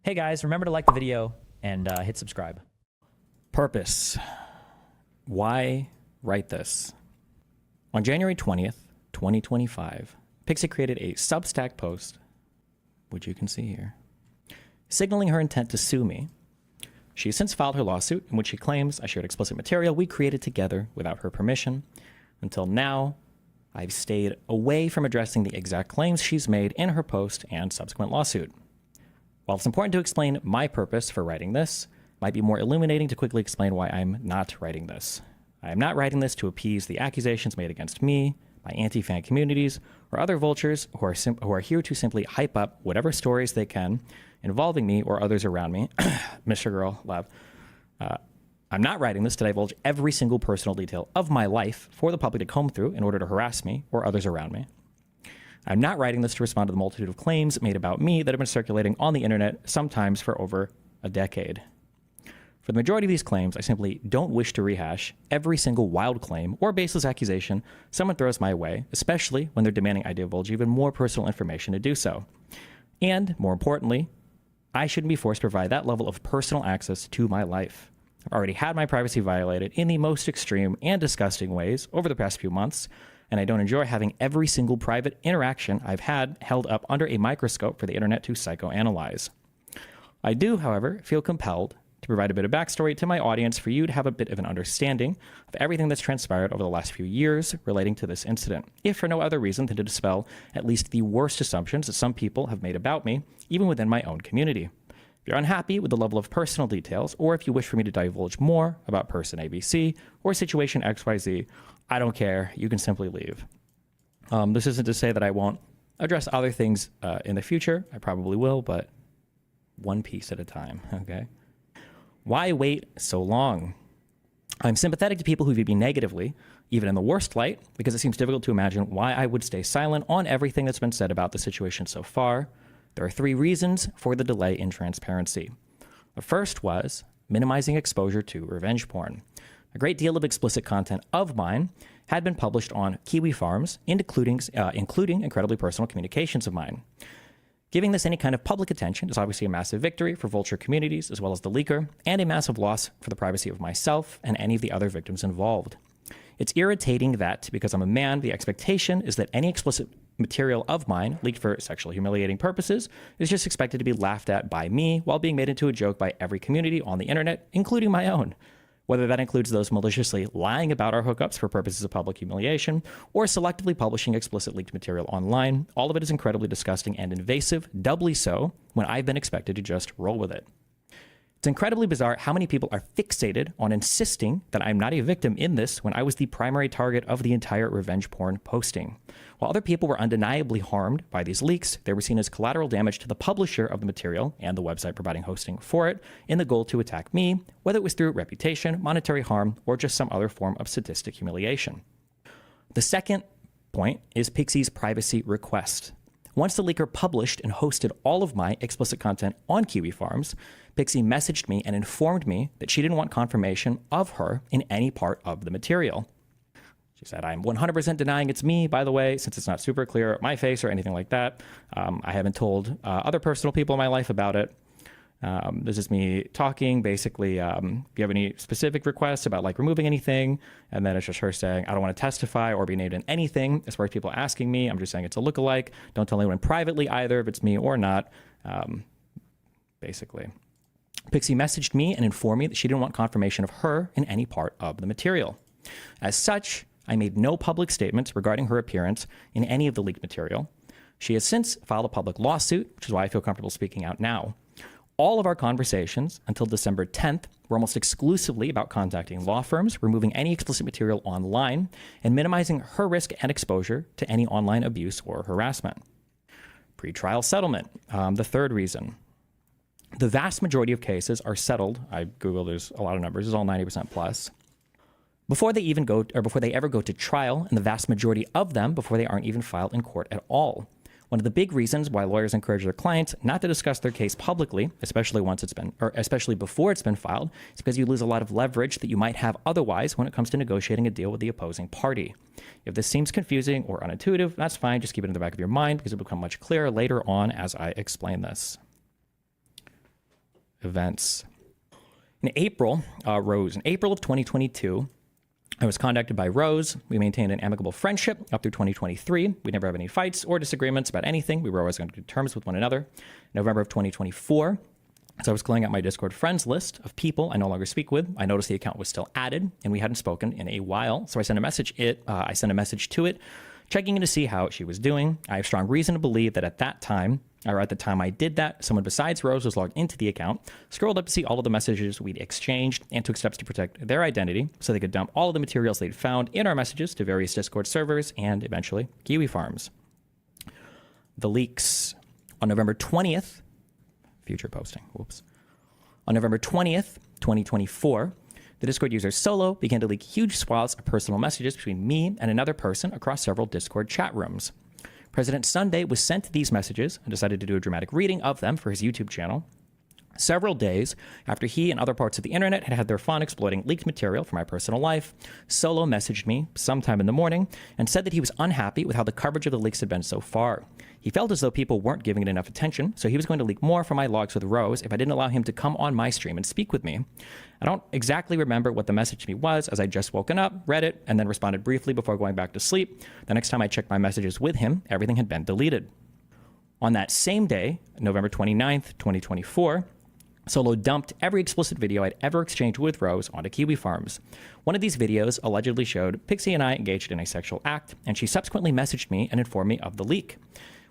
Hey guys, remember to like the video and hit subscribe. Purpose. Why write this? On January 20th, 2025, Pixie created a Substack post, which you can see here, signaling her intent to sue me. She has since filed her lawsuit in which she claims I shared explicit material we created together without her permission. Until now, I've stayed away from addressing the exact claims she's made in her post and subsequent lawsuit. While it's important to explain my purpose for writing this, it might be more illuminating to quickly explain why I'm not writing this. I am not writing this to appease the accusations made against me, my anti-fan communities, or other vultures who are here to simply hype up whatever stories they can involving me or others around me. Mr. Girl, love. I'm not writing this to divulge every single personal detail of my life for the public to comb through in order to harass me or others around me. I'm not writing this to respond to the multitude of claims made about me that have been circulating on the internet, sometimes for over a decade. For the majority of these claims, I simply don't wish to rehash every single wild claim or baseless accusation someone throws my way, especially when they're demanding I divulge even more personal information to do so. And, more importantly, I shouldn't be forced to provide that level of personal access to my life. I've already had my privacy violated in the most extreme and disgusting ways over the past few months, and I don't enjoy having every single private interaction I've had held up under a microscope for the internet to psychoanalyze. I do, however, feel compelled to provide a bit of backstory to my audience for you to have a bit of an understanding of everything that's transpired over the last few years relating to this incident, if for no other reason than to dispel at least the worst assumptions that some people have made about me, even within my own community. If you're unhappy with the level of personal details, or if you wish for me to divulge more about person ABC or situation XYZ, I don't care. You can simply leave. This isn't to say that I won't address other things in the future. I probably will, but one piece at a time, okay? Why wait so long? I'm sympathetic to people who view me negatively, even in the worst light, because it seems difficult to imagine why I would stay silent on everything that's been said about the situation so far. There are three reasons for the delay in transparency. The first was minimizing exposure to revenge porn. A great deal of explicit content of mine had been published on Kiwi Farms, including incredibly personal communications of mine. Giving this any kind of public attention is obviously a massive victory for vulture communities as well as the leaker, and a massive loss for the privacy of myself and any of the other victims involved. It's irritating that, because I'm a man, the expectation is that any explicit material of mine leaked for sexually humiliating purposes is just expected to be laughed at by me while being made into a joke by every community on the internet, including my own. Whether that includes those maliciously lying about our hookups for purposes of public humiliation or selectively publishing explicit leaked material online, all of it is incredibly disgusting and invasive, doubly so when I've been expected to just roll with it. It's incredibly bizarre how many people are fixated on insisting that I'm not a victim in this when I was the primary target of the entire revenge porn posting. While other people were undeniably harmed by these leaks, they were seen as collateral damage to the publisher of the material and the website providing hosting for it in the goal to attack me, whether it was through reputation, monetary harm, or just some other form of sadistic humiliation. The second point is Pixie's privacy request. Once the leaker published and hosted all of my explicit content on Kiwi Farms, Pixie messaged me and informed me that she didn't want confirmation of her in any part of the material. She said, I'm 100% denying it's me, by the way, since it's not super clear my face or anything like that. I haven't told other personal people in my life about it. This is me talking, basically, if you have any specific requests about like removing anything, and then it's just her saying, I don't want to testify or be named in anything. As far as people asking me, I'm just saying it's a lookalike. Don't tell anyone privately either if it's me or not, basically. Pixie messaged me and informed me that she didn't want confirmation of her in any part of the material. As such, I made no public statements regarding her appearance in any of the leaked material. She has since filed a public lawsuit, which is why I feel comfortable speaking out now. All of our conversations until December 10th were almost exclusively about contacting law firms, removing any explicit material online, and minimizing her risk and exposure to any online abuse or harassment. Pretrial settlement, the third reason. The vast majority of cases are settled. I Googled, there's a lot of numbers, it's all 90% plus. Before they ever go to trial, and the vast majority of them before they aren't even filed in court at all. One of the big reasons why lawyers encourage their clients not to discuss their case publicly, especially before it's been filed, is because you lose a lot of leverage that you might have otherwise when it comes to negotiating a deal with the opposing party. If this seems confusing or unintuitive, that's fine. Just keep it in the back of your mind because it'll become much clearer later on as I explain this. events. In April of 2022, I was contacted by Rose. We maintained an amicable friendship up through 2023. We never have any fights or disagreements about anything. We were always on good terms with one another. November of 2024, as I was clearing out my Discord friends list of people I no longer speak with, I noticed the account was still added and we hadn't spoken in a while. So I sent a message to it, checking in to see how she was doing. I have strong reason to believe that at the time I did that, someone besides Rose was logged into the account, scrolled up to see all of the messages we'd exchanged, and took steps to protect their identity so they could dump all of the materials they'd found in our messages to various Discord servers and eventually Kiwi Farms. The leaks. On November 20th, future posting, On November 20th, 2024, the Discord user Solo began to leak huge swaths of personal messages between me and another person across several Discord chat rooms. President Sunday was sent these messages and decided to do a dramatic reading of them for his YouTube channel. Several days after he and other parts of the internet had had their fun exploiting leaked material from my personal life, Solo messaged me sometime in the morning and said that he was unhappy with how the coverage of the leaks had been so far. He felt as though people weren't giving it enough attention, so he was going to leak more from my logs with Rose if I didn't allow him to come on my stream and speak with me. I don't exactly remember what the message to me was, as I just woken up, read it, and then responded briefly before going back to sleep. The next time I checked my messages with him, everything had been deleted. On that same day, November 29th, 2024, Solo dumped every explicit video I'd ever exchanged with Rose onto Kiwi Farms. One of these videos allegedly showed Pixie and I engaged in a sexual act, and she subsequently messaged me and informed me of the leak.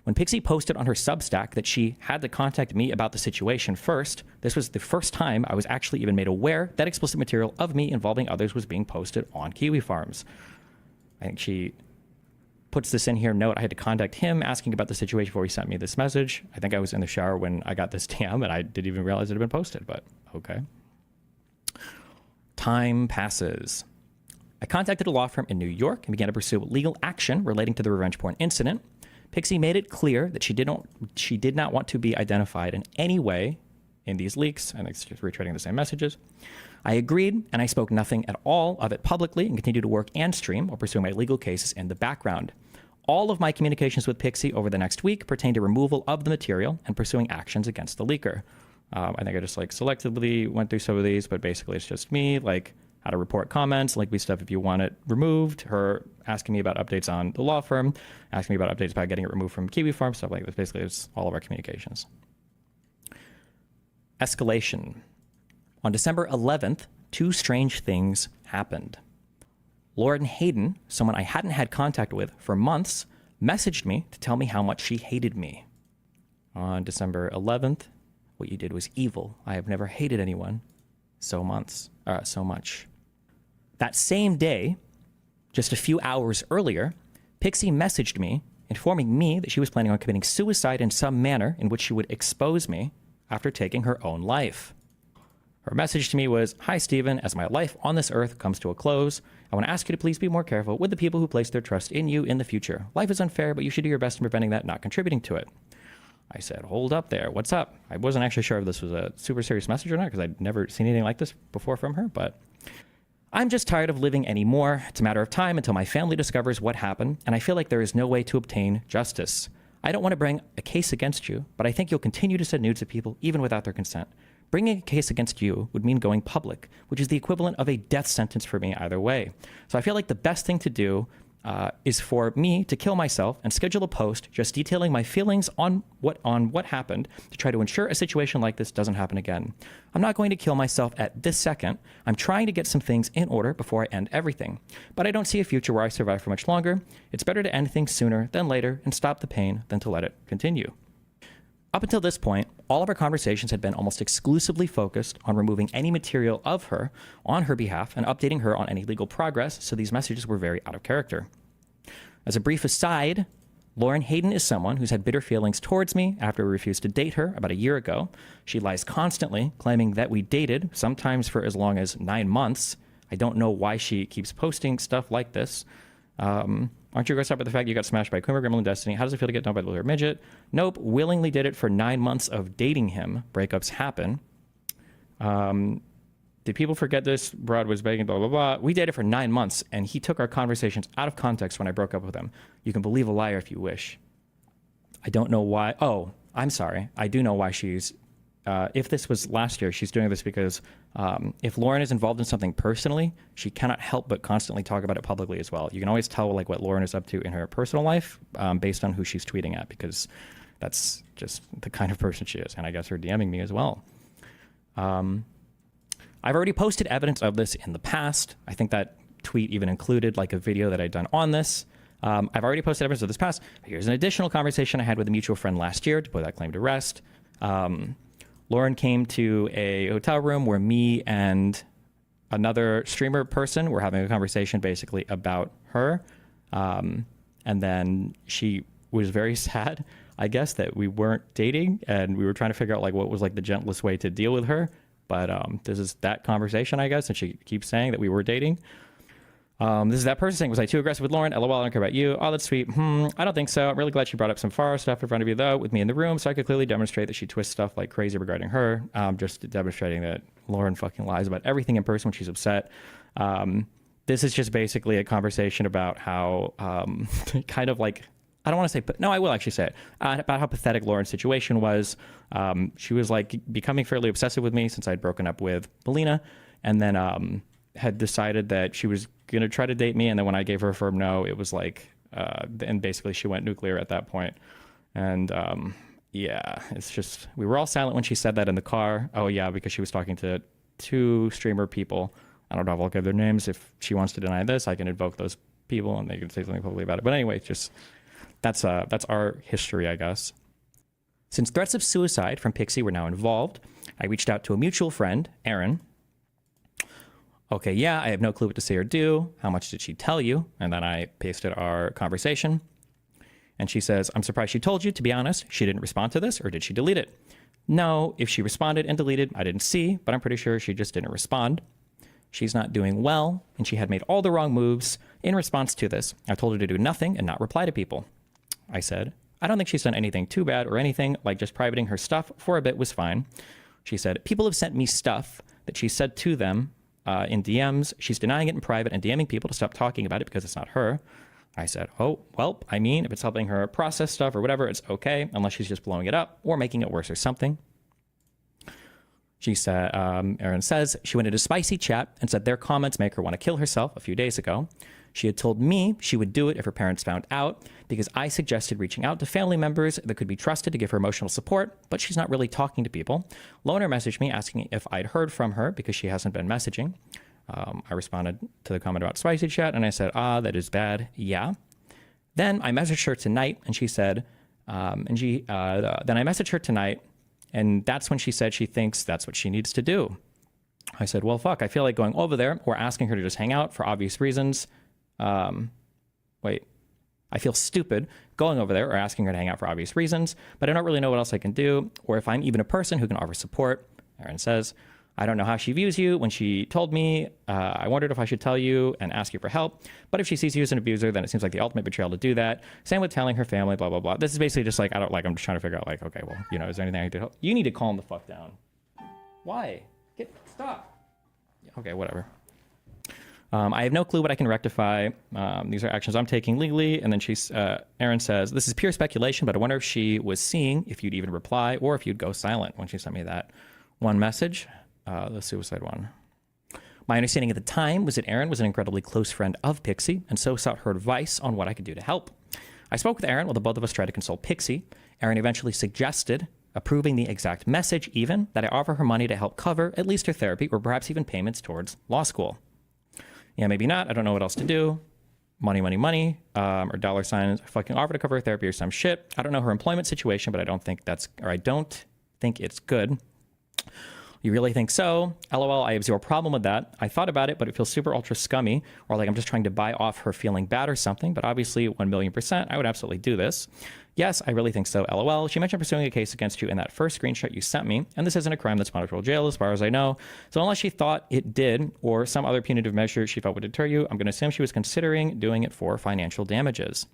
When Pixie posted on her Substack that she had to contact me about the situation first, this was the first time I was actually even made aware that explicit material of me involving others was being posted on Kiwi Farms. I think she puts this in here, note, I had to contact him asking about the situation before he sent me this message. I think I was in the shower when I got this DM and I didn't even realize it had been posted, but okay. Time passes. I contacted a law firm in New York and began to pursue legal action relating to the revenge porn incident. Pixie made it clear that she did not want to be identified in any way in these leaks, and it's just retreading the same messages. I agreed, and I spoke nothing at all of it publicly and continued to work and stream while pursuing my legal cases in the background. All of my communications with Pixie over the next week pertained to removal of the material and pursuing actions against the leaker. I think I just selectively went through some of these, but basically it's just me, how to report comments, link me stuff if you want it removed, her asking me about updates on the law firm, asking me about updates about getting it removed from Kiwi Farm, stuff like this. Basically, it's all of our communications. Escalation. On December 11th, two strange things happened. Lauren Hayden, someone I hadn't had contact with for months, messaged me to tell me how much she hated me. On December 11th, what you did was evil. I have never hated anyone so much. That same day, just a few hours earlier, Pixie messaged me, informing me that she was planning on committing suicide in some manner in which she would expose me after taking her own life. Her message to me was, "Hi, Steven. As my life on this earth comes to a close, I want to ask you to please be more careful with the people who place their trust in you in the future. Life is unfair, but you should do your best in preventing that, not contributing to it." I said, hold up there. What's up? I wasn't actually sure if this was a super serious message or not because I'd never seen anything like this before from her, but I'm just tired of living anymore. It's a matter of time until my family discovers what happened, and I feel like there is no way to obtain justice. I don't want to bring a case against you, but I think you'll continue to send nudes to people even without their consent. Bringing a case against you would mean going public, which is the equivalent of a death sentence for me either way. So I feel like the best thing to do is for me to kill myself and schedule a post just detailing my feelings on what happened to try to ensure a situation like this doesn't happen again. I'm not going to kill myself at this second. I'm trying to get some things in order before I end everything. But I don't see a future where I survive for much longer. It's better to end things sooner than later and stop the pain than to let it continue. Up until this point, all of our conversations had been almost exclusively focused on removing any material of her on her behalf and updating her on any legal progress, so these messages were very out of character. As a brief aside, Lauren Hayden is someone who's had bitter feelings towards me after I refused to date her about a year ago. She lies constantly, claiming that we dated, sometimes for as long as 9 months. I don't know why she keeps posting stuff like this. Aren't you grossed out by the fact you got smashed by Kuma, Gremlin, Destiny? How does it feel to get dumped by the little midget? Nope, willingly did it for 9 months of dating him. Breakups happen. Did people forget this? Broad was begging, blah, blah, blah. We dated for 9 months, and he took our conversations out of context when I broke up with him. You can believe a liar if you wish. I don't know why. Oh, I'm sorry. I do know why she's if this was last year, she's doing this because if Lauren is involved in something personally, she cannot help but constantly talk about it publicly as well. You can always tell like what Lauren is up to in her personal life based on who she's tweeting at, because that's just the kind of person she is. And I guess her DMing me as well. I've already posted evidence of this in the past. I think that tweet even included like a video that I'd done on this. I've already posted evidence of this past. Here's an additional conversation I had with a mutual friend last year to put that claim to rest. Lauren came to a hotel room where me and another streamer person were having a conversation basically about her. And then she was very sad, I guess, that we weren't dating, and we were trying to figure out like what was like the gentlest way to deal with her. But this is that conversation, I guess, and she keeps saying that we were dating. This is that person saying, was I too aggressive with Lauren? LOL, I don't care about you. Oh, that's sweet. I don't think so. I'm really glad she brought up some far stuff in front of you, though, with me in the room, so I could clearly demonstrate that she twists stuff like crazy regarding her. Just demonstrating that Lauren fucking lies about everything in person when she's upset. This is just basically a conversation about how kind of like, I don't want to say, but no, I will actually say it, about how pathetic Lauren's situation was. She was like becoming fairly obsessive with me since I'd broken up with Melina, and then had decided that she was going to try to date me. And then when I gave her a firm no, it was like, and basically she went nuclear at that point. And yeah, it's just, we were all silent when she said that in the car. Oh yeah, because she was talking to 2 streamer people. I don't know if I'll give their names. If she wants to deny this, I can invoke those people and they can say something publicly about it. But anyway, just that's our history, I guess. Since threats of suicide from Pixie were now involved, I reached out to a mutual friend, Aaron. Okay, yeah, I have no clue what to say or do. How much did she tell you? And then I pasted our conversation. And she says, I'm surprised she told you. To be honest, she didn't respond to this, or did she delete it? No, if she responded and deleted, I didn't see, but I'm pretty sure she just didn't respond. She's not doing well, and she had made all the wrong moves in response to this. I told her to do nothing and not reply to people. I said, I don't think she's done anything too bad or anything, like just privating her stuff for a bit was fine. She said, people have sent me stuff that she said to them in DMs. She's denying it in private and DMing people to stop talking about it because it's not her. I said, oh, well, I mean, if it's helping her process stuff or whatever, it's okay, unless she's just blowing it up or making it worse or something. She said, Aaron says, she went into spicy chat and said their comments make her want to kill herself a few days ago. She had told me she would do it if her parents found out because I suggested reaching out to family members that could be trusted to give her emotional support, but she's not really talking to people. Loner messaged me asking if I'd heard from her because she hasn't been messaging. I responded to the comment about spicy chat and I said, that is bad. Yeah. Then I messaged her tonight and she said, then I messaged her tonight and that's when she said she thinks that's what she needs to do. I said, well, fuck, I feel like going over there or asking her to just hang out for obvious reasons. I feel stupid going over there or asking her to hang out for obvious reasons, but I don't really know what else I can do or if I'm even a person who can offer support. Aaron says, I don't know how she views you. When she told me, I wondered if I should tell you and ask you for help. But if she sees you as an abuser, then it seems like the ultimate betrayal to do that. Same with telling her family, blah, blah, blah. This is basically just like, I'm just trying to figure out like, okay, well, is there anything I can do to help? You need to calm the fuck down. Why? Stop. Okay, whatever. I have no clue what I can rectify. These are actions I'm taking legally. And then Aaron says, this is pure speculation, but I wonder if she was seeing if you'd even reply or if you'd go silent when she sent me that one message. The suicide one. My understanding at the time was that Aaron was an incredibly close friend of Pixie and so sought her advice on what I could do to help. I spoke with Aaron while the both of us tried to console Pixie. Aaron eventually suggested, approving the exact message even, that I offer her money to help cover at least her therapy or perhaps even payments towards law school. Yeah, maybe not. I don't know what else to do. Money, or dollar signs. I fucking offer to cover her therapy or some shit. I don't know her employment situation, but I don't think it's good. You really think so? LOL, I have zero problem with that. I thought about it, but it feels super ultra scummy, or like I'm just trying to buy off her feeling bad or something, but obviously 1,000,000%, I would absolutely do this. Yes, I really think so, LOL. She mentioned pursuing a case against you in that first screenshot you sent me, and this isn't a crime that's punishable jail as far as I know. So unless she thought it did, or some other punitive measure she felt would deter you, I'm going to assume she was considering doing it for financial damages.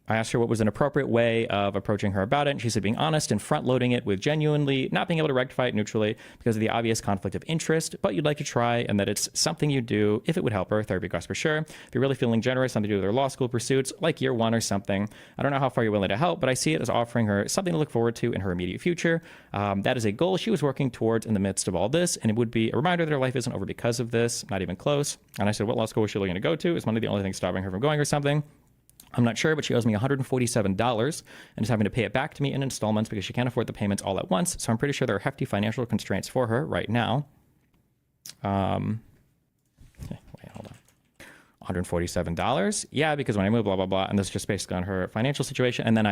I asked her what was an appropriate way of approaching her about it, and she said being honest and front-loading it with genuinely not being able to rectify it neutrally because of the obvious conflict of interest, but you'd like to try, and that it's something you do if it would help her. Therapy costs for sure. If you're really feeling generous, something to do with her law school pursuits, like year one or something. I don't know how far you're willing to help, but I see it as offering her something to look forward to in her immediate future. That is a goal she was working towards in the midst of all this, and it would be a reminder that her life isn't over because of this, not even close. And I said, what law school was she looking to go to? Is money the only thing stopping her from going or something? I'm not sure, but she owes me $147 and is having to pay it back to me in installments because she can't afford the payments all at once. So I'm pretty sure there are hefty financial constraints for her right now. Wait, hold on. $147? Yeah, because when I move, blah, blah, blah. And this is just basically on her financial situation. And then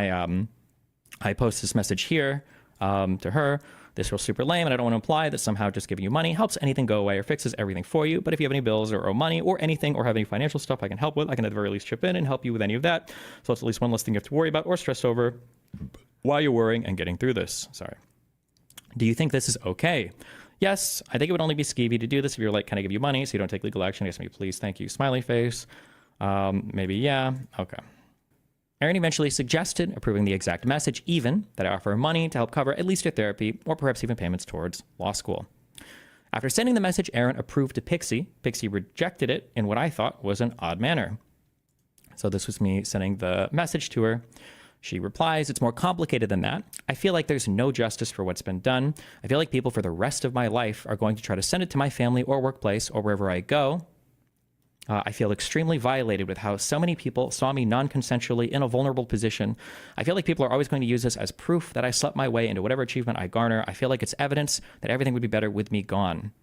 I post this message here to her. This was super lame, and I don't want to imply that somehow just giving you money helps anything go away or fixes everything for you. But if you have any bills or owe money or anything or have any financial stuff I can help with, I can at the very least chip in and help you with any of that. So it's at least one less thing you have to worry about or stress over while you're worrying and getting through this. Sorry. Do you think this is okay? Yes, I think it would only be skeevy to do this if you're like, can I give you money so you don't take legal action against me, please? Thank you. Smiley face. Maybe, yeah. Okay. Erin eventually suggested approving the exact message, even that I offer her money to help cover at least her therapy or perhaps even payments towards law school. After sending the message, Erin approved to Pixie. Pixie rejected it in what I thought was an odd manner. So this was me sending the message to her. She replies, it's more complicated than that. I feel like there's no justice for what's been done. I feel like people for the rest of my life are going to try to send it to my family or workplace or wherever I go. I feel extremely violated with how so many people saw me non-consensually in a vulnerable position. I feel like people are always going to use this as proof that I slept my way into whatever achievement I garner. I feel like it's evidence that everything would be better with me gone.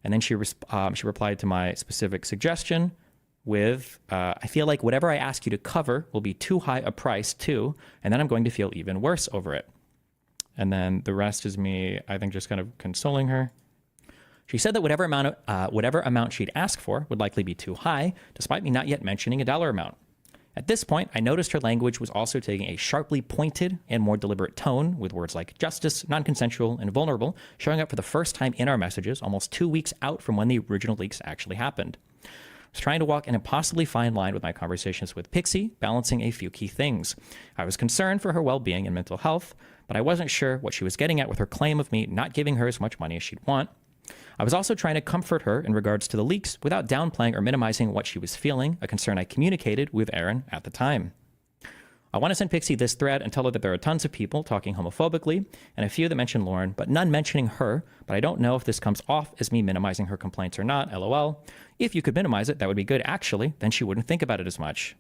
And then she replied to my specific suggestion with, I feel like whatever I ask you to cover will be too high a price too, and then I'm going to feel even worse over it. And then the rest is me, I think, just kind of consoling her. She said that whatever amount she'd ask for would likely be too high, despite me not yet mentioning a dollar amount. At this point, I noticed her language was also taking a sharply pointed and more deliberate tone, with words like justice, non-consensual, and vulnerable showing up for the first time in our messages almost 2 weeks out from when the original leaks actually happened. I was trying to walk an impossibly fine line with my conversations with Pixie, balancing a few key things. I was concerned for her well-being and mental health, but I wasn't sure what she was getting at with her claim of me not giving her as much money as she'd want. I was also trying to comfort her in regards to the leaks without downplaying or minimizing what she was feeling, a concern I communicated with Erin at the time. I want to send Pixie this thread and tell her that there are tons of people talking homophobically and a few that mention Lauren, but none mentioning her, but I don't know if this comes off as me minimizing her complaints or not, lol. If you could minimize it, that would be good actually, then she wouldn't think about it as much.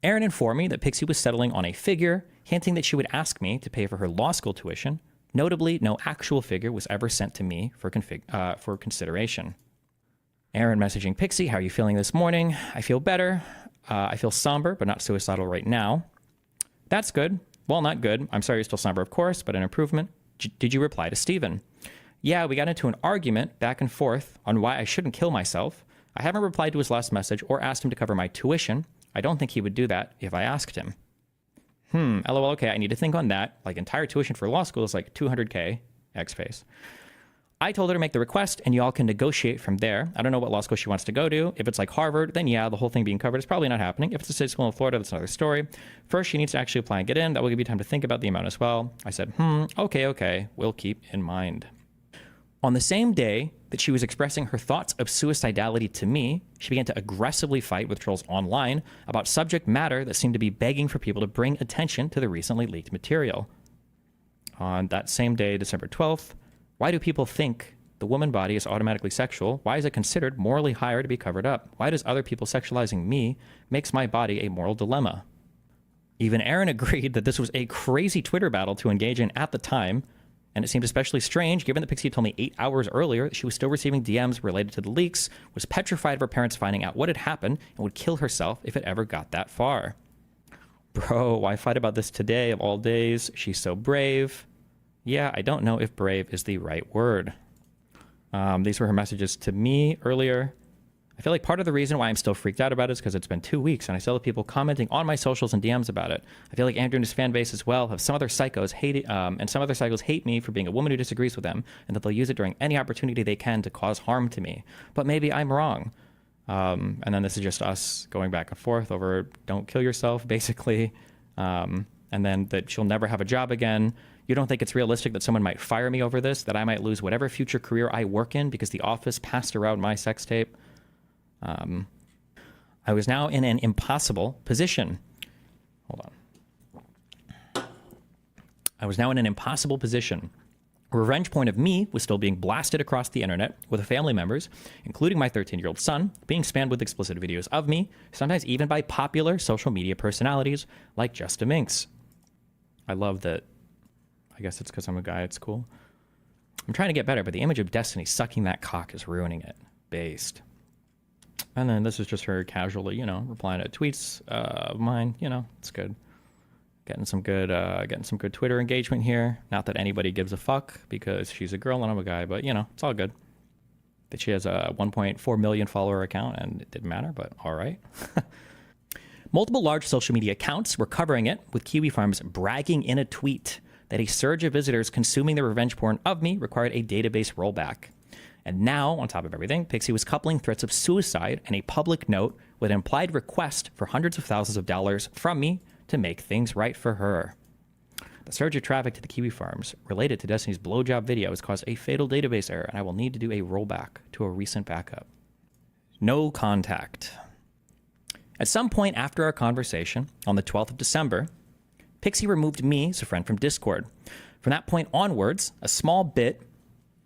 Erin informed me that Pixie was settling on a figure, hinting that she would ask me to pay for her law school tuition. Notably, no actual figure was ever sent to me for consideration. Erin messaging Pixie, how are you feeling this morning? I feel better. I feel somber, but not suicidal right now. That's good. Well, not good. I'm sorry you're still somber, of course, but an improvement. Did you reply to Steven? Yeah, we got into an argument back and forth on why I shouldn't kill myself. I haven't replied to his last message or asked him to cover my tuition. I don't think he would do that if I asked him. LOL, okay, I need to think on that. Like, entire tuition for law school is like $200K, X face. I told her to make the request, and y'all can negotiate from there. I don't know what law school she wants to go to. If it's like Harvard, then yeah, the whole thing being covered is probably not happening. If it's a state school in Florida, that's another story. First, she needs to actually apply and get in. That will give you time to think about the amount as well. I said, okay, we'll keep in mind. On the same day that she was expressing her thoughts of suicidality to me, she began to aggressively fight with trolls online about subject matter that seemed to be begging for people to bring attention to the recently leaked material. On that same day, December 12th, why do people think the woman body is automatically sexual? Why is it considered morally higher to be covered up? Why does other people sexualizing me makes my body a moral dilemma? Even Erin agreed that this was a crazy Twitter battle to engage in at the time, and it seemed especially strange given that Pixie told me 8 hours earlier that she was still receiving DMs related to the leaks, was petrified of her parents finding out what had happened, and would kill herself if it ever got that far. Bro, why fight about this today of all days? She's so brave. Yeah, I don't know if brave is the right word. These were her messages to me earlier. I feel like part of the reason why I'm still freaked out about it is because it's been 2 weeks and I still have people commenting on my socials and DMs about it. I feel like Andrew and his fan base as well have some other psychos hate me for being a woman who disagrees with them, and that they'll use it during any opportunity they can to cause harm to me. But maybe I'm wrong. And then this is just us going back and forth over don't kill yourself, basically. And then that she'll never have a job again. You don't think it's realistic that someone might fire me over this, that I might lose whatever future career I work in because the office passed around my sex tape? I was now in an impossible position. Hold on. I was now in an impossible position. A revenge point of me was still being blasted across the internet with family members, including my 13-year-old son, being spammed with explicit videos of me, sometimes even by popular social media personalities like Justa Minx. I love that. I guess it's because I'm a guy at school. I'm trying to get better, but the image of Destiny sucking that cock is ruining it. Based. And then this is just her casually, replying to tweets of mine. It's good. Getting some good Twitter engagement here. Not that anybody gives a fuck because she's a girl and I'm a guy, but it's all good. That she has a 1.4 million follower account and it didn't matter, but all right. Multiple large social media accounts were covering it, with Kiwi Farms bragging in a tweet that a surge of visitors consuming the revenge porn of me required a database rollback. And now, on top of everything, Pixie was coupling threats of suicide and a public note with an implied request for hundreds of thousands of dollars from me to make things right for her. The surge of traffic to the Kiwi Farms related to Destiny's blowjob video has caused a fatal database error, and I will need to do a rollback to a recent backup. No contact. At some point after our conversation, on the 12th of December, Pixie removed me as a friend from Discord. From that point onwards, a small bit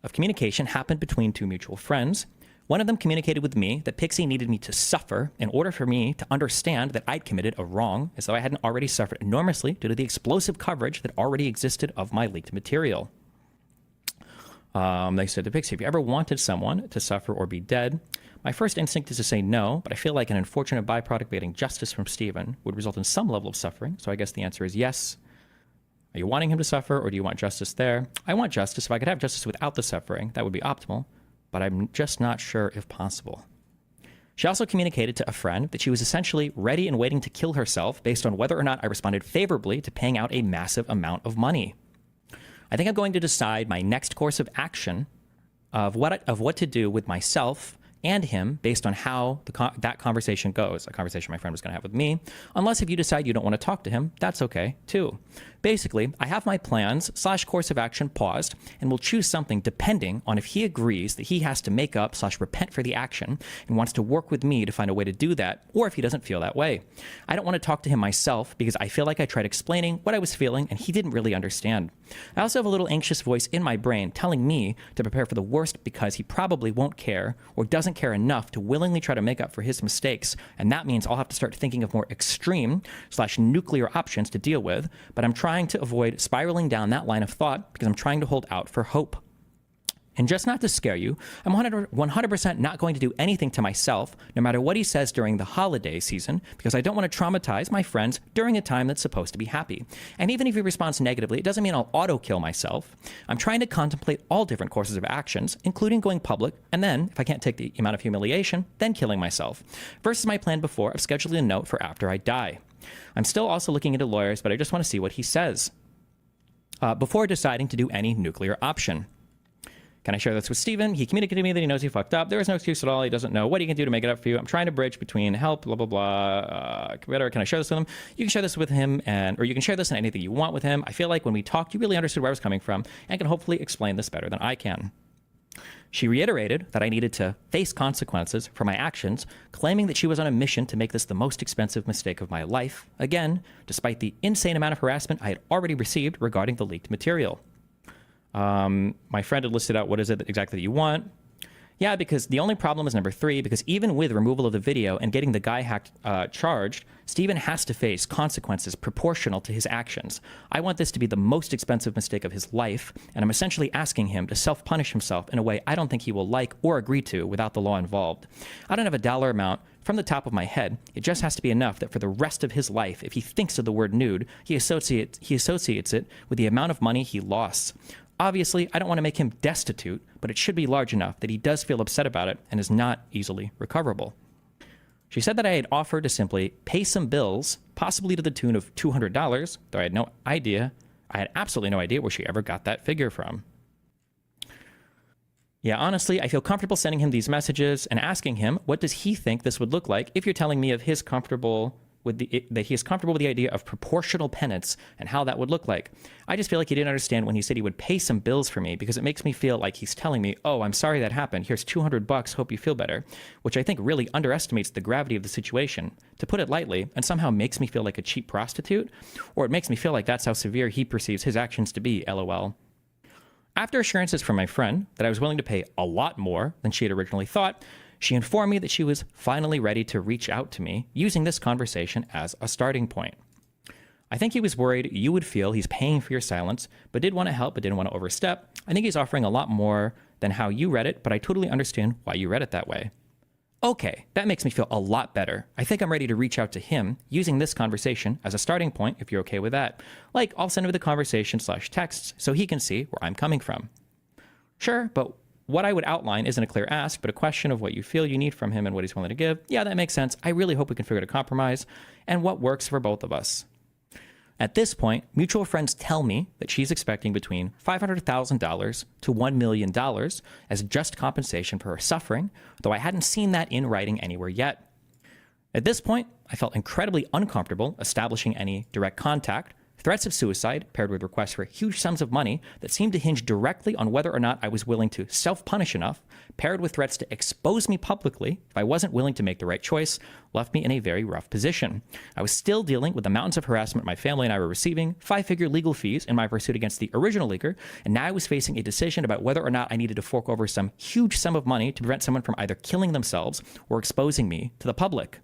of communication happened between two mutual friends. One of them communicated with me that Pixie needed me to suffer in order for me to understand that I'd committed a wrong, as though I hadn't already suffered enormously due to the explosive coverage that already existed of my leaked material. They said to Pixie, "Have you ever wanted someone to suffer or be dead?" My first instinct is to say no, but I feel like an unfortunate byproduct of getting justice from Steven would result in some level of suffering, so I guess the answer is yes. Are you wanting him to suffer, or do you want justice there? I want justice. If I could have justice without the suffering, that would be optimal, but I'm just not sure if possible. She also communicated to a friend that she was essentially ready and waiting to kill herself based on whether or not I responded favorably to paying out a massive amount of money. I think I'm going to decide my next course of action of what to do with myself and him based on how that conversation goes, a conversation my friend was going to have with me. Unless if you decide you don't want to talk to him, that's okay too. Basically, I have my plans / course of action paused and will choose something depending on if he agrees that he has to make up / repent for the action and wants to work with me to find a way to do that, or if he doesn't feel that way. I don't want to talk to him myself because I feel like I tried explaining what I was feeling and he didn't really understand. I also have a little anxious voice in my brain telling me to prepare for the worst because he probably won't care or doesn't care enough to willingly try to make up for his mistakes, and that means I'll have to start thinking of more extreme / nuclear options to deal with, but I'm trying to avoid spiraling down that line of thought because I'm trying to hold out for hope. And just not to scare you, I'm 100% not going to do anything to myself, no matter what he says during the holiday season, because I don't want to traumatize my friends during a time that's supposed to be happy. And even if he responds negatively, it doesn't mean I'll auto-kill myself. I'm trying to contemplate all different courses of actions, including going public, and then, if I can't take the amount of humiliation, then killing myself, versus my plan before of scheduling a note for after I die. I'm still also looking into lawyers, but I just want to see what he says before deciding to do any nuclear option. Can I share this with Steven? He communicated to me that he knows he fucked up. There is no excuse at all. He doesn't know what he can do to make it up for you. I'm trying to bridge between help, blah, blah, blah. Can I share this with him? You can share this with him, or you can share this in anything you want with him. I feel like when we talked, you really understood where I was coming from and can hopefully explain this better than I can. She reiterated that I needed to face consequences for my actions, claiming that she was on a mission to make this the most expensive mistake of my life, again, despite the insane amount of harassment I had already received regarding the leaked material. My friend had listed out what is it exactly that you want. Yeah, because the only problem is number 3, because even with removal of the video and getting the guy hacked charged, Steven has to face consequences proportional to his actions. I want this to be the most expensive mistake of his life, and I'm essentially asking him to self-punish himself in a way I don't think he will like or agree to without the law involved. I don't have a dollar amount from the top of my head. It just has to be enough that for the rest of his life, if he thinks of the word nude, he associates it with the amount of money he lost. Obviously, I don't want to make him destitute, but it should be large enough that he does feel upset about it and is not easily recoverable. She said that I had offered to simply pay some bills, possibly to the tune of $200, though I had absolutely no idea where she ever got that figure from. Yeah, honestly, I feel comfortable sending him these messages and asking him, what does he think this would look like if you're telling me of his comfortable that he is comfortable with the idea of proportional penance and how that would look like. I just feel like he didn't understand when he said he would pay some bills for me, because it makes me feel like he's telling me, oh, I'm sorry that happened. Here's $200. Hope you feel better, which I think really underestimates the gravity of the situation, to put it lightly, and somehow makes me feel like a cheap prostitute, or it makes me feel like that's how severe he perceives his actions to be, LOL. After assurances from my friend that I was willing to pay a lot more than she had originally thought, she informed me that she was finally ready to reach out to me, using this conversation as a starting point. I think he was worried you would feel he's paying for your silence, but did want to help but didn't want to overstep. I think he's offering a lot more than how you read it, but I totally understand why you read it that way. Okay, that makes me feel a lot better. I think I'm ready to reach out to him, using this conversation as a starting point, if you're okay with that. Like, I'll send him the conversation/texts so he can see where I'm coming from. Sure, but what I would outline isn't a clear ask, but a question of what you feel you need from him and what he's willing to give. Yeah, that makes sense. I really hope we can figure out a compromise and what works for both of us. At this point, mutual friends tell me that she's expecting between $500,000 to $1 million as just compensation for her suffering, though I hadn't seen that in writing anywhere yet. At this point, I felt incredibly uncomfortable establishing any direct contact. Threats of suicide, paired with requests for huge sums of money that seemed to hinge directly on whether or not I was willing to self-punish enough, paired with threats to expose me publicly if I wasn't willing to make the right choice, left me in a very rough position. I was still dealing with the mountains of harassment my family and I were receiving, 5-figure legal fees in my pursuit against the original leaker, and now I was facing a decision about whether or not I needed to fork over some huge sum of money to prevent someone from either killing themselves or exposing me to the public.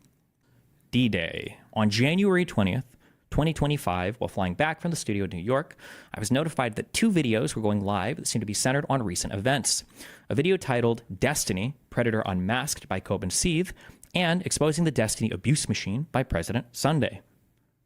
D-Day. On January 20th, 2025, while flying back from the studio in New York, I was notified that 2 videos were going live that seemed to be centered on recent events. A video titled Destiny, Predator Unmasked by Coben Seeth, and Exposing the Destiny Abuse Machine by President Sunday.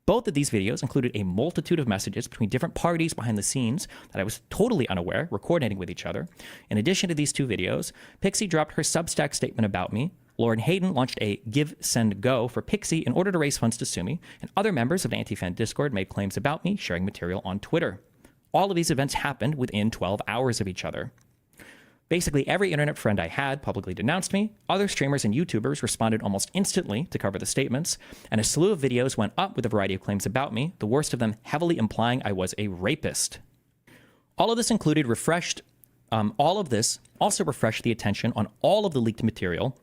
Both of these videos included a multitude of messages between different parties behind the scenes that I was totally unaware were coordinating with each other. In addition to these 2 videos, Pixie dropped her Substack statement about me. Lauren Hayden launched a Give, Send, Go for Pixie in order to raise funds to sue me, and other members of the Anti-Fan Discord made claims about me, sharing material on Twitter. All of these events happened within 12 hours of each other. Basically, every internet friend I had publicly denounced me, other streamers and YouTubers responded almost instantly to cover the statements, and a slew of videos went up with a variety of claims about me, the worst of them heavily implying I was a rapist. All of this also refreshed the attention on all of the leaked material,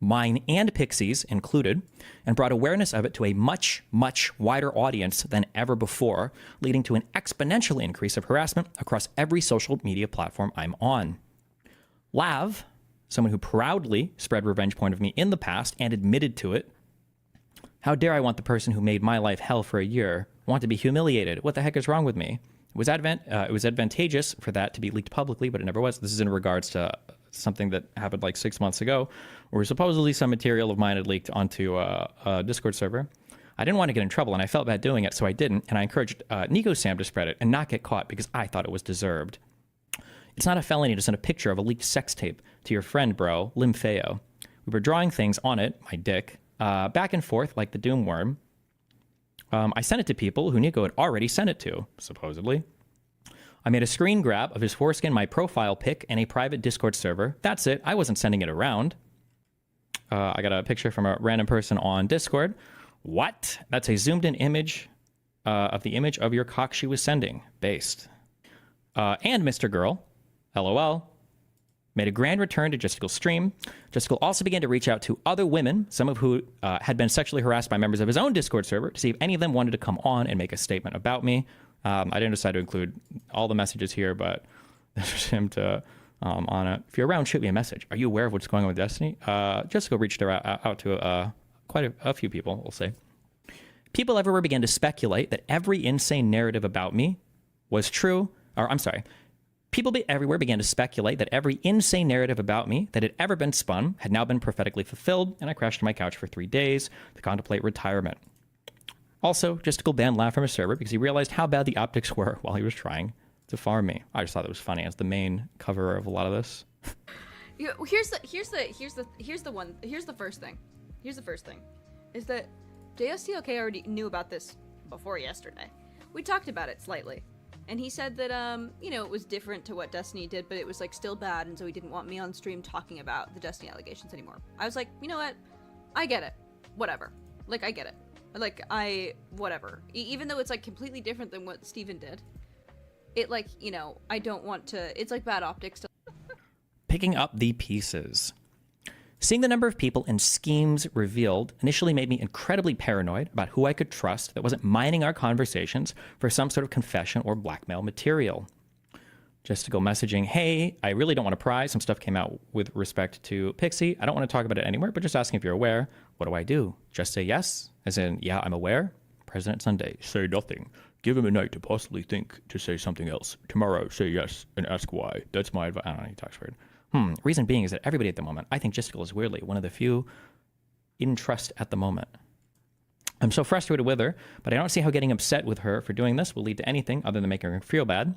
mine and Pixie's included, and brought awareness of it to a much, much wider audience than ever before, leading to an exponential increase of harassment across every social media platform I'm on. Lav, someone who proudly spread revenge porn of me in the past and admitted to it. How dare I want the person who made my life hell for a year want to be humiliated? What the heck is wrong with me? It was advantageous for that to be leaked publicly, but it never was. This is in regards to something that happened like 6 months ago, where supposedly some material of mine had leaked onto a Discord server. I didn't want to get in trouble, and I felt bad doing it, so I didn't, and I encouraged Nico Sam to spread it and not get caught because I thought it was deserved. It's not a felony to send a picture of a leaked sex tape to your friend, bro, Limfeo. We were drawing things on it, my dick, back and forth like the Doom Worm. I sent it to people who Nico had already sent it to, supposedly. I made a screen grab of his foreskin, my profile pic, and a private Discord server. That's it. I wasn't sending it around. I got a picture from a random person on Discord. What? That's a zoomed-in image of the image of your cock she was sending. Based. And Mr. Girl, LOL, made a grand return to Justicle's stream. Justicle also began to reach out to other women, some of who had been sexually harassed by members of his own Discord server, to see if any of them wanted to come on and make a statement about me. I didn't decide to include all the messages here, but this was him to on it. If you're around, shoot me a message. Are you aware of what's going on with Destiny? Jessica reached out to quite a few people, we'll say. People everywhere began to speculate that every insane narrative about me was true. People everywhere began to speculate that every insane narrative about me that had ever been spun had now been prophetically fulfilled, and I crashed on my couch for 3 days to contemplate retirement. Also, Justicle banned Lav from his server because he realized how bad the optics were while he was trying to farm me. I just thought it was funny as the main cover of a lot of this. Here's the first thing. Is that JSTLK already knew about this before yesterday. We talked about it slightly. And he said that, it was different to what Destiny did, but it was, like, still bad, and so he didn't want me on stream talking about the Destiny allegations anymore. I was like, you know what? I get it. Whatever. Like, I get it. Like, whatever. Even though it's, like, completely different than what Steven did. It, like, you know, I don't want to... It's, like, bad optics to... Picking up the pieces. Seeing the number of people and schemes revealed initially made me incredibly paranoid about who I could trust that wasn't mining our conversations for some sort of confession or blackmail material. Just to go messaging, hey, I really don't want to pry. Some stuff came out with respect to Pixie. I don't want to talk about it anywhere, but just asking if you're aware. What do I do? Just say yes? As in, yeah, I'm aware? President Sunday, say nothing. Give him a night to possibly think to say something else. Tomorrow, say yes and ask why. That's my advice. I don't know, he talks weird. Reason being is that everybody at the moment, I think Justical is weirdly one of the few in trust at the moment. I'm so frustrated with her, but I don't see how getting upset with her for doing this will lead to anything other than making her feel bad.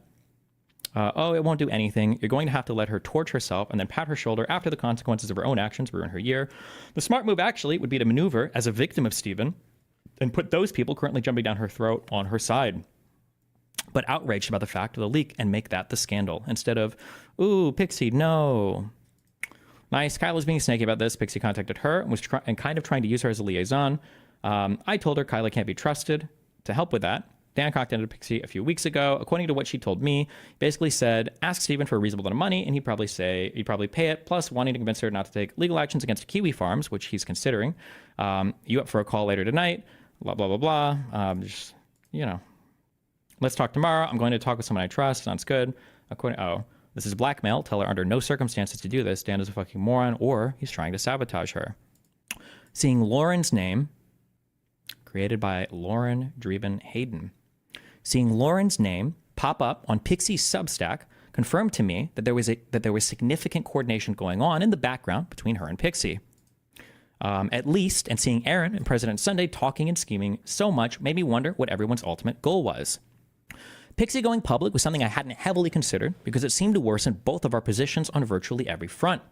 It won't do anything. You're going to have to let her torch herself and then pat her shoulder after the consequences of her own actions ruin her year. The smart move actually would be to maneuver as a victim of Steven and put those people currently jumping down her throat on her side. But outraged about the fact of the leak and make that the scandal instead of, ooh, Pixie, no. Nice. Kyla's being snaky about this. Pixie contacted her and was kind of trying to use her as a liaison. I told her Kyla can't be trusted to help with that. Dan contacted Pixie a few weeks ago. According to what she told me, basically said, ask Steven for a reasonable amount of money, and he'd probably pay it, plus wanting to convince her not to take legal actions against Kiwi Farms, which he's considering. You up for a call later tonight? Blah, blah, blah, blah. Just, you know. Let's talk tomorrow. I'm going to talk with someone I trust. Sounds good. This is blackmail. Tell her under no circumstances to do this. Dan is a fucking moron, or he's trying to sabotage her. Seeing Lauren's name, created by Lauren Dreeben Hayden. Seeing Lauren's name pop up on Pixie's Substack confirmed to me that there was significant coordination going on in the background between her and Pixie. At least, and seeing Aaron and President Sunday talking and scheming so much made me wonder what everyone's ultimate goal was. Pixie going public was something I hadn't heavily considered because it seemed to worsen both of our positions on virtually every front.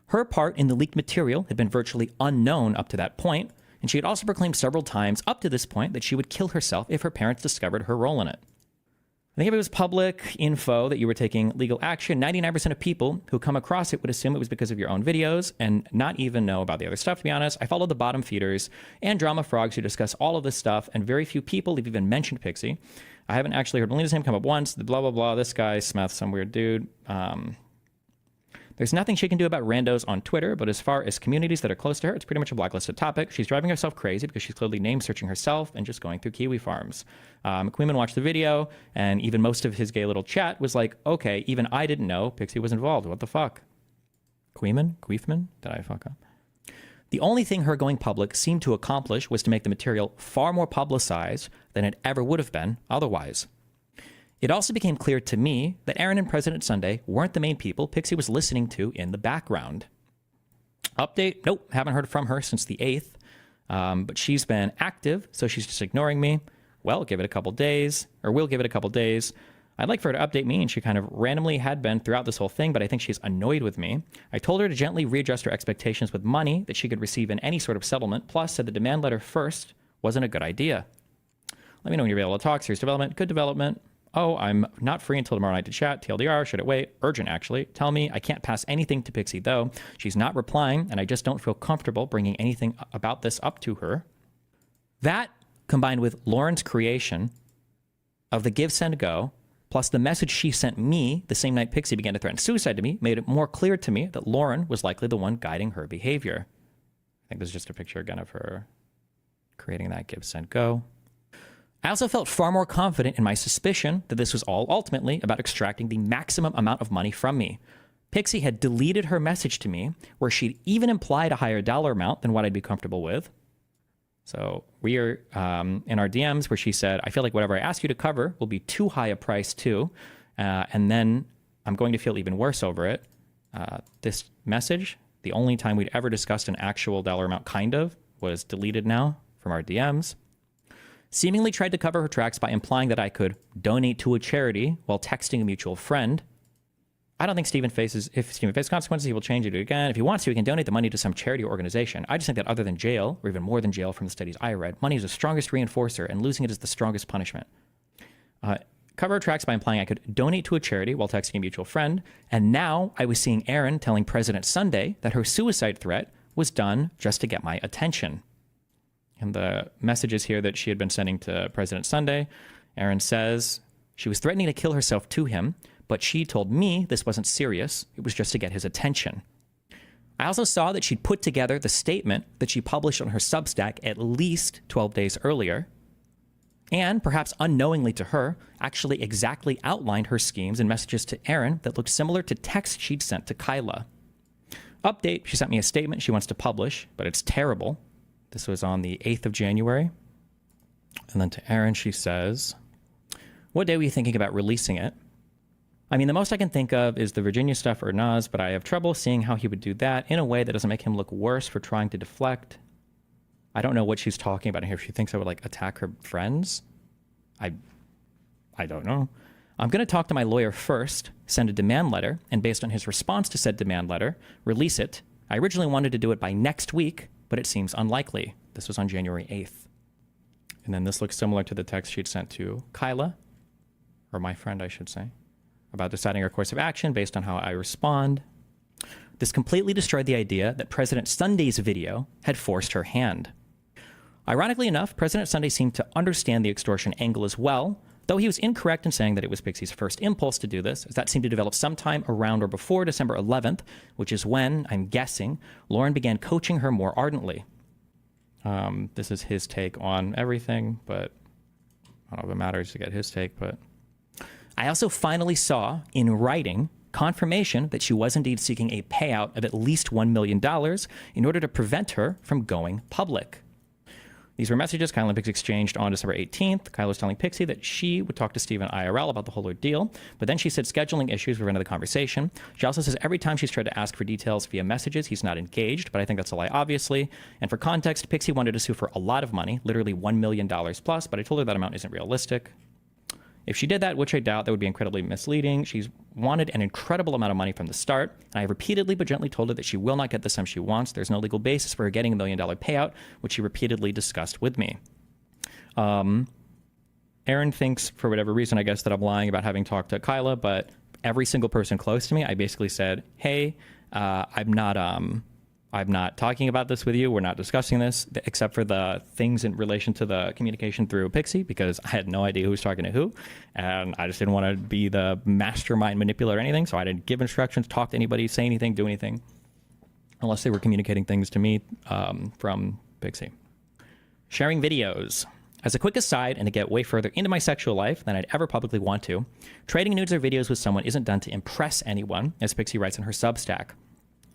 Her part in the leaked material had been virtually unknown up to that point, and she had also proclaimed several times up to this point that she would kill herself if her parents discovered her role in it. I think if it was public info that you were taking legal action, 99% of people who come across it would assume it was because of your own videos and not even know about the other stuff, to be honest. I follow the bottom feeders and drama frogs who discuss all of this stuff, and very few people have even mentioned Pixie. I haven't actually heard Melina's name come up once. The blah, blah, blah, this guy, Smith, some weird dude. There's nothing she can do about randos on Twitter, but as far as communities that are close to her, it's pretty much a blacklisted topic. She's driving herself crazy because she's clearly name searching herself and just going through Kiwi Farms. Queeman watched the video, and even most of his gay little chat was like, okay, even I didn't know Pixie was involved. What the fuck? Queefman? Did I fuck up? The only thing her going public seemed to accomplish was to make the material far more publicized than it ever would have been otherwise. It also became clear to me that Aaron and President Sunday weren't the main people Pixie was listening to in the background. Update, nope, haven't heard from her since the 8th, but she's been active, so she's just ignoring me. Well, give it a couple days, or we'll give it a couple days. I'd like for her to update me, and she kind of randomly had been throughout this whole thing, but I think she's annoyed with me. I told her to gently readjust her expectations with money that she could receive in any sort of settlement, plus said the demand letter first wasn't a good idea. Let me know when you're able to talk. Serious development, good development. Oh, I'm not free until tomorrow night to chat. TLDR, should it wait? Urgent, actually. Tell me I can't pass anything to Pixie, though. She's not replying, and I just don't feel comfortable bringing anything about this up to her. That, combined with Lauren's creation of the give, send, go, plus the message she sent me the same night Pixie began to threaten suicide to me, made it more clear to me that Lauren was likely the one guiding her behavior. I think this is just a picture again of her creating that give, send, go. I also felt far more confident in my suspicion that this was all ultimately about extracting the maximum amount of money from me. Pixie had deleted her message to me where she'd even implied a higher dollar amount than what I'd be comfortable with. So we are in our DMs where she said, I feel like whatever I ask you to cover will be too high a price too. And then I'm going to feel even worse over it. This message, the only time we'd ever discussed an actual dollar amount kind of, was deleted now from our DMs. Seemingly tried to cover her tracks by implying that I could donate to a charity while texting a mutual friend. I don't think if Steven faces consequences, he will change it again. If he wants to, he can donate the money to some charity or organization. I just think that other than jail, or even more than jail from the studies I read, money is the strongest reinforcer, and losing it is the strongest punishment. Cover her tracks by implying I could donate to a charity while texting a mutual friend, and now I was seeing Aaron telling President Sunday that her suicide threat was done just to get my attention. And the messages here that she had been sending to President Sunday, Erin says she was threatening to kill herself to him, but she told me this wasn't serious. It was just to get his attention. I also saw that she'd put together the statement that she published on her Substack at least 12 days earlier, and perhaps unknowingly to her, actually exactly outlined her schemes and messages to Erin that looked similar to texts she'd sent to Kyla. Update, she sent me a statement she wants to publish, but it's terrible. This was on the 8th of January. And then to Erin, she says, what day were you thinking about releasing it? I mean, the most I can think of is the Virginia stuff or Nas, but I have trouble seeing how he would do that in a way that doesn't make him look worse for trying to deflect. I don't know what she's talking about here. If she thinks I would like attack her friends, I don't know. I'm going to talk to my lawyer first, send a demand letter, and based on his response to said demand letter, release it. I originally wanted to do it by next week, but it seems unlikely. This was on January 8th. And then this looks similar to the text she'd sent to Kyla, or my friend, I should say, about deciding her course of action based on how I respond. This completely destroyed the idea that President Sunday's video had forced her hand. Ironically enough, President Sunday seemed to understand the extortion angle as well, though he was incorrect in saying that it was Pixie's first impulse to do this, as that seemed to develop sometime around or before December 11th, which is when, I'm guessing, Lauren began coaching her more ardently. This is his take on everything, but I don't know if it matters to get his take, but I also finally saw, in writing, confirmation that she was indeed seeking a payout of at least $1 million in order to prevent her from going public. These were messages Kyla and Pixie exchanged on December 18th. Kyla was telling Pixie that she would talk to Steven IRL about the whole ordeal, but then she said scheduling issues prevented the conversation. She also says every time she's tried to ask for details via messages, he's not engaged, but I think that's a lie, obviously. And for context, Pixie wanted to sue for a lot of money, literally $1 million plus, but I told her that amount isn't realistic. If she did that, which I doubt, that would be incredibly misleading. She's wanted an incredible amount of money from the start, and I have repeatedly but gently told her that she will not get the sum she wants. There's no legal basis for her getting $1 million payout, which she repeatedly discussed with me. Erin thinks, for whatever reason, I guess, that I'm lying about having talked to Kyla, but every single person close to me, I basically said, hey, I'm not talking about this with you. We're not discussing this, except for the things in relation to the communication through Pixie, because I had no idea who was talking to who, and I just didn't want to be the mastermind manipulator or anything, so I didn't give instructions, talk to anybody, say anything, do anything, unless they were communicating things to me from Pixie. Sharing videos. As a quick aside, and to get way further into my sexual life than I'd ever publicly want to, trading nudes or videos with someone isn't done to impress anyone, as Pixie writes in her Substack.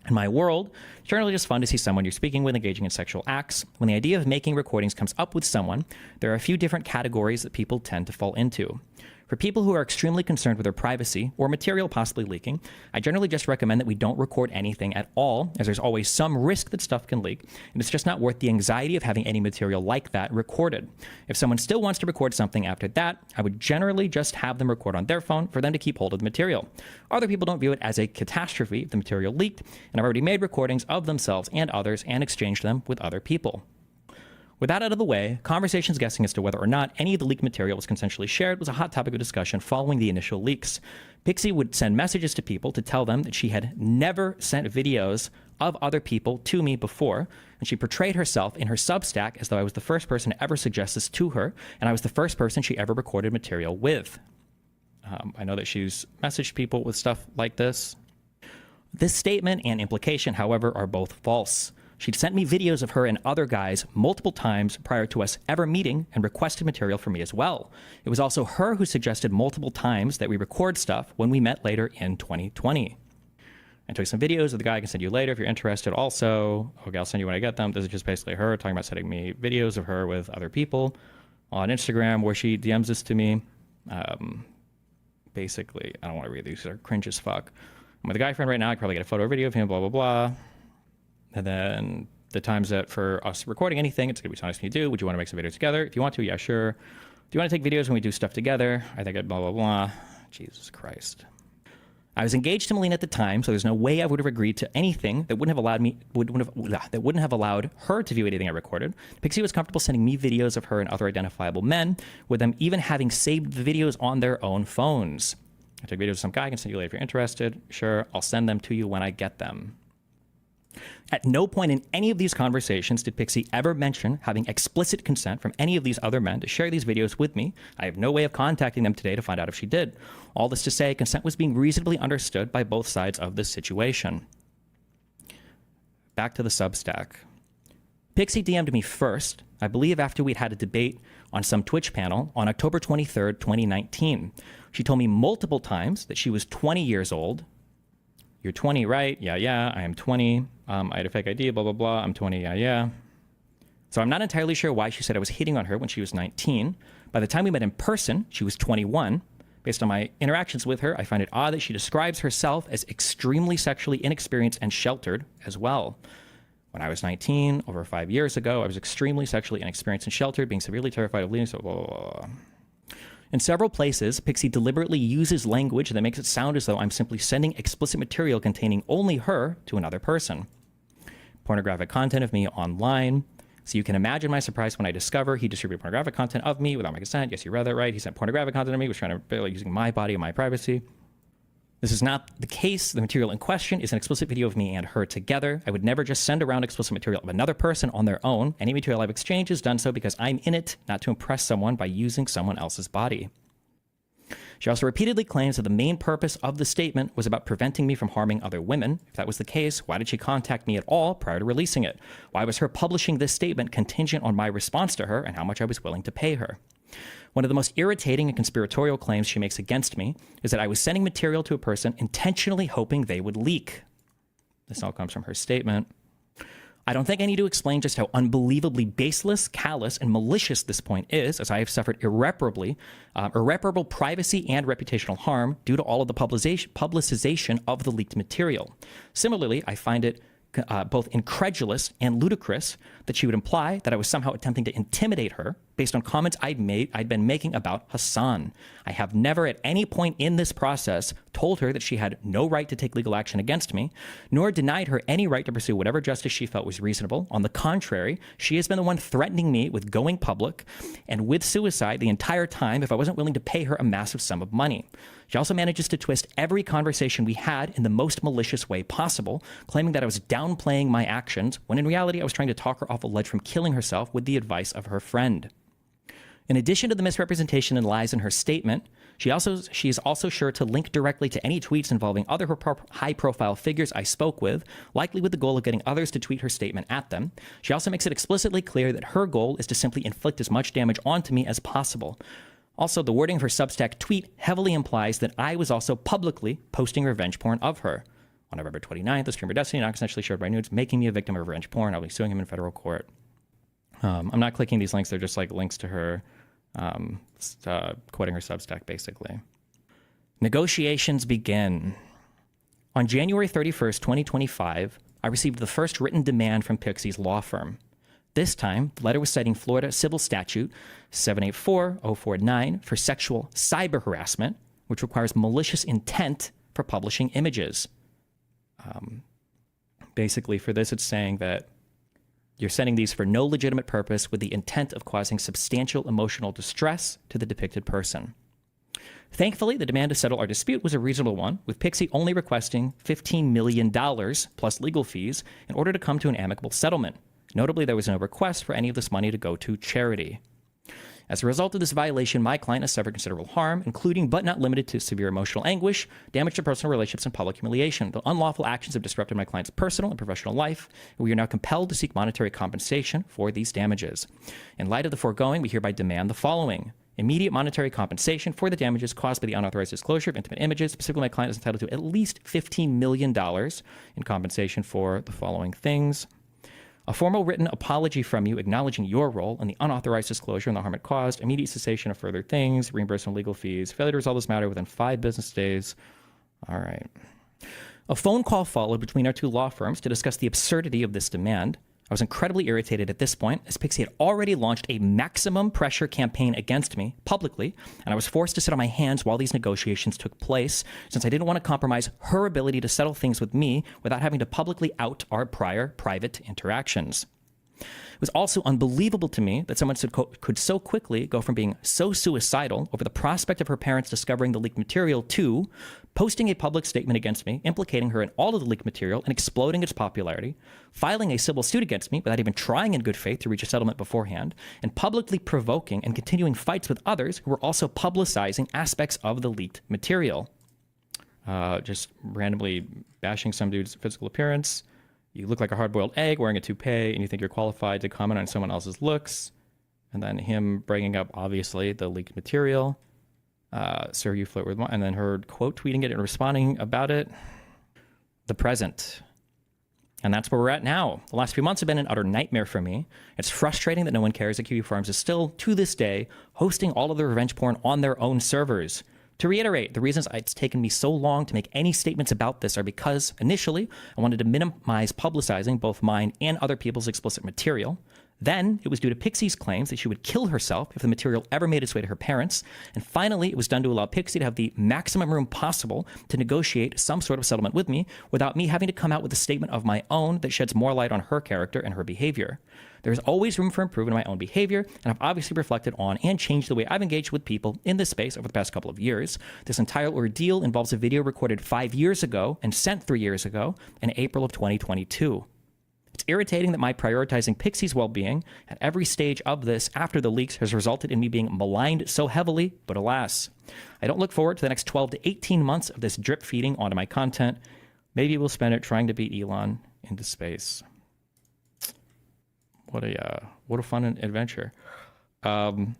In my world, it's generally just fun to see someone you're speaking with engaging in sexual acts. When the idea of making recordings comes up with someone, there are a few different categories that people tend to fall into. For people who are extremely concerned with their privacy or material possibly leaking, I generally just recommend that we don't record anything at all, as there's always some risk that stuff can leak, and it's just not worth the anxiety of having any material like that recorded. If someone still wants to record something after that, I would generally just have them record on their phone for them to keep hold of the material. Other people don't view it as a catastrophe if the material leaked, and I've already made recordings of themselves and others and exchanged them with other people. With that out of the way, conversations guessing as to whether or not any of the leaked material was consensually shared was a hot topic of discussion following the initial leaks. Pixie would send messages to people to tell them that she had never sent videos of other people to me before, and she portrayed herself in her Substack as though I was the first person to ever suggest this to her, and I was the first person she ever recorded material with. I know that she's messaged people with stuff like this. This statement and implication, however, are both false. She'd sent me videos of her and other guys multiple times prior to us ever meeting and requested material from me as well. It was also her who suggested multiple times that we record stuff when we met later in 2020. I took some videos of the guy I can send you later if you're interested also. Okay, I'll send you when I get them. This is just basically her talking about sending me videos of her with other people on Instagram where she DMs this to me. Basically, I don't want to read these. They're cringe as fuck. I'm with a guy friend right now. I can probably get a photo or video of him, blah, blah, blah. And then the times that for us recording anything, it's going to be something you do. Would you want to make some videos together? If you want to, yeah, sure. Do you want to take videos when we do stuff together? I think I'd blah, blah, blah. Jesus Christ. I was engaged to Melina at the time, so there's no way I would have agreed to anything that wouldn't have allowed her to view anything I recorded. Pixie was comfortable sending me videos of her and other identifiable men, with them even having saved the videos on their own phones. I took videos of some guy. I can send you later if you're interested. Sure, I'll send them to you when I get them. At no point in any of these conversations did Pixie ever mention having explicit consent from any of these other men to share these videos with me. I have no way of contacting them today to find out if she did. All this to say, consent was being reasonably understood by both sides of this situation. Back to the Substack. Pixie DM'd me first, I believe after we'd had a debate on some Twitch panel on October 23rd, 2019. She told me multiple times that she was 20 years old. You're 20, right? Yeah, I am 20. I had a fake ID, blah, blah, blah. I'm 20, yeah. So I'm not entirely sure why she said I was hitting on her when she was 19. By the time we met in person, she was 21. Based on my interactions with her, I find it odd that she describes herself as extremely sexually inexperienced and sheltered as well. When I was 19, over 5 years ago, I was extremely sexually inexperienced and sheltered, being severely terrified of leaving, so blah, blah, blah. In several places, Pixie deliberately uses language that makes it sound as though I'm simply sending explicit material containing only her to another person. Pornographic content of me online. So you can imagine my surprise when I discover he distributed pornographic content of me without my consent. Yes, you read that right. He sent pornographic content to me, was trying to barely using my body and my privacy. This is not the case. The material in question is an explicit video of me and her together. I would never just send around explicit material of another person on their own. Any material I've exchanged is done so because I'm in it, not to impress someone by using someone else's body. She also repeatedly claims that the main purpose of the statement was about preventing me from harming other women. If that was the case, why did she contact me at all prior to releasing it? Why was her publishing this statement contingent on my response to her and how much I was willing to pay her? One of the most irritating and conspiratorial claims she makes against me is that I was sending material to a person intentionally hoping they would leak. This all comes from her statement. I don't think I need to explain just how unbelievably baseless, callous, and malicious this point is, as I have suffered irreparable privacy and reputational harm due to all of the publicization of the leaked material. Similarly, I find it both incredulous and ludicrous that she would imply that I was somehow attempting to intimidate her based on comments I'd been making about Hassan. I have never at any point in this process told her that she had no right to take legal action against me, nor denied her any right to pursue whatever justice she felt was reasonable. On the contrary, she has been the one threatening me with going public and with suicide the entire time if I wasn't willing to pay her a massive sum of money. She also manages to twist every conversation we had in the most malicious way possible, claiming that I was downplaying my actions, when in reality I was trying to talk her off a ledge from killing herself with the advice of her friend. In addition to the misrepresentation and lies in her statement, she is also sure to link directly to any tweets involving other high-profile figures I spoke with, likely with the goal of getting others to tweet her statement at them. She also makes it explicitly clear that her goal is to simply inflict as much damage onto me as possible. Also, the wording of her Substack tweet heavily implies that I was also publicly posting revenge porn of her. On November 29th, the streamer Destiny not-consensually showed my nudes, making me a victim of revenge porn. I'll be suing him in federal court. I'm not clicking these links. They're just like links to her quoting her Substack, basically. Negotiations begin. On January 31st, 2025, I received the first written demand from Pixie's law firm. This time, the letter was citing Florida Civil Statute 784049 for sexual cyber harassment, which requires malicious intent for publishing images. Basically, for this, it's saying that you're sending these for no legitimate purpose with the intent of causing substantial emotional distress to the depicted person. Thankfully, the demand to settle our dispute was a reasonable one, with Pixie only requesting $15 million plus legal fees in order to come to an amicable settlement. Notably, there was no request for any of this money to go to charity. As a result of this violation, my client has suffered considerable harm, including but not limited to severe emotional anguish, damage to personal relationships, and public humiliation. The unlawful actions have disrupted my client's personal and professional life, and we are now compelled to seek monetary compensation for these damages. In light of the foregoing, we hereby demand the following: immediate monetary compensation for the damages caused by the unauthorized disclosure of intimate images. Specifically, my client is entitled to at least $15 million in compensation for the following things: a formal written apology from you acknowledging your role in the unauthorized disclosure and the harm it caused, immediate cessation of further things, reimbursement of legal fees, failure to resolve this matter within 5 business days. All right. A phone call followed between our two law firms to discuss the absurdity of this demand. I was incredibly irritated at this point, as Pixie had already launched a maximum pressure campaign against me publicly, and I was forced to sit on my hands while these negotiations took place, since I didn't want to compromise her ability to settle things with me without having to publicly out our prior private interactions. was also unbelievable to me that someone could so quickly go from being so suicidal over the prospect of her parents discovering the leaked material to posting a public statement against me, implicating her in all of the leaked material and exploding its popularity, filing a civil suit against me without even trying in good faith to reach a settlement beforehand, and publicly provoking and continuing fights with others who were also publicizing aspects of the leaked material. Just randomly bashing some dude's physical appearance. You look like a hard-boiled egg wearing a toupee, and you think you're qualified to comment on someone else's looks. And then him bringing up, obviously, the leaked material. Sir, you flirt with one. And then her quote tweeting it and responding about it. The present. And that's where we're at now. The last few months have been an utter nightmare for me. It's frustrating that no one cares that QB Farms is still, to this day, hosting all of the revenge porn on their own servers. To reiterate, the reasons it's taken me so long to make any statements about this are because, initially, I wanted to minimize publicizing both mine and other people's explicit material. Then, it was due to Pixie's claims that she would kill herself if the material ever made its way to her parents. And finally, it was done to allow Pixie to have the maximum room possible to negotiate some sort of settlement with me without me having to come out with a statement of my own that sheds more light on her character and her behavior. There's always room for improvement in my own behavior, and I've obviously reflected on and changed the way I've engaged with people in this space over the past couple of years. This entire ordeal involves a video recorded 5 years ago and sent 3 years ago in April of 2022. It's irritating that my prioritizing Pixie's well-being at every stage of this after the leaks has resulted in me being maligned so heavily, but alas. I don't look forward to the next 12 to 18 months of this drip feeding onto my content. Maybe we'll spend it trying to beat Elon into space. What a fun adventure. I don't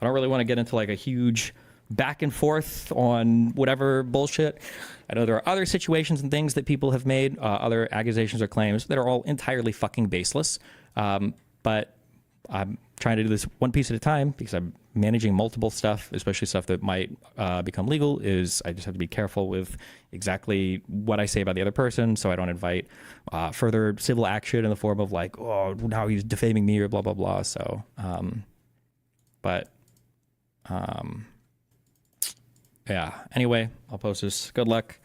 really want to get into like a huge back and forth on whatever bullshit. I know there are other situations and things that people have made, other accusations or claims that are all entirely fucking baseless. But I'm trying to do this one piece at a time because I'm managing multiple stuff, especially stuff that might become legal. I just have to be careful with exactly what I say about the other person, so I don't invite further civil action in the form of like, oh, now he's defaming me or blah blah blah. So, yeah. Anyway, I'll post this. Good luck.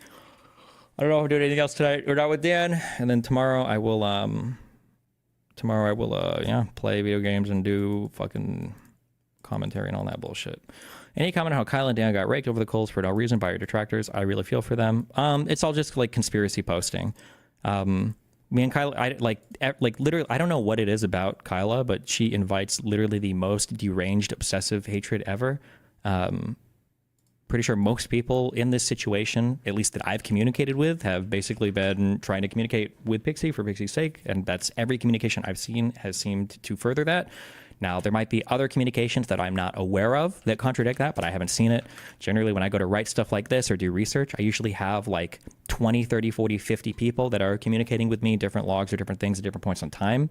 I don't know if I'm doing anything else tonight or not with Dan, and then tomorrow I will play video games and do fucking commentary and all that bullshit. Any comment on how Kyle and Dan got raked over the coals for no reason by your detractors? I really feel for them. It's all just like conspiracy posting. Me and Kyla, literally, I don't know what it is about Kyla, but she invites literally the most deranged, obsessive hatred ever. Pretty sure most people in this situation, at least that I've communicated with, have basically been trying to communicate with Pixie for Pixie's sake, and that's every communication I've seen has seemed to further that. Now, there might be other communications that I'm not aware of that contradict that, but I haven't seen it. Generally, when I go to write stuff like this or do research, I usually have like 20, 30, 40, 50 people that are communicating with me, different logs or different things at different points in time.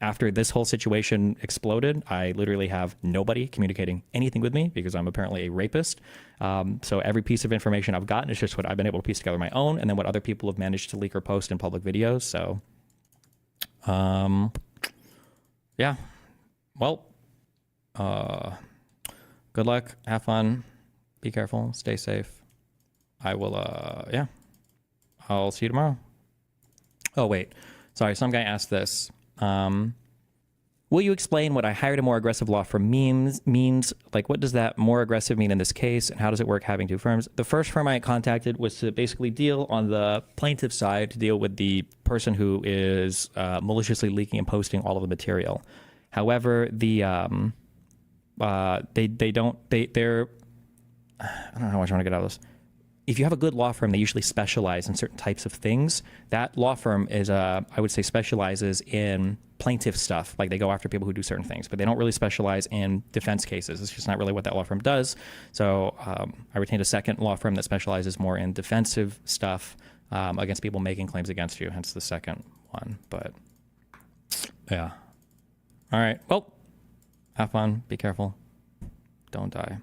After this whole situation exploded, I literally have nobody communicating anything with me because I'm apparently a rapist. So every piece of information I've gotten is just what I've been able to piece together on my own, and then what other people have managed to leak or post in public videos. So, yeah. Well, good luck. Have fun. Be careful. Stay safe. I will, I'll see you tomorrow. Oh, wait. Sorry, some guy asked this. Will you explain what I hired a more aggressive law firm means? Like, what does that more aggressive mean in this case? And how does it work having two firms? The first firm I contacted was to basically deal on the plaintiff side, to deal with the person who is maliciously leaking and posting all of the material. However, they're, I don't know how much I want to get out of this. If you have a good law firm, they usually specialize in certain types of things. That law firm is, I would say, specializes in plaintiff stuff. Like, they go after people who do certain things, but they don't really specialize in defense cases. It's just not really what that law firm does. So I retained a second law firm that specializes more in defensive stuff against people making claims against you, hence the second one. But, yeah. All right. Well, have fun. Be careful. Don't die.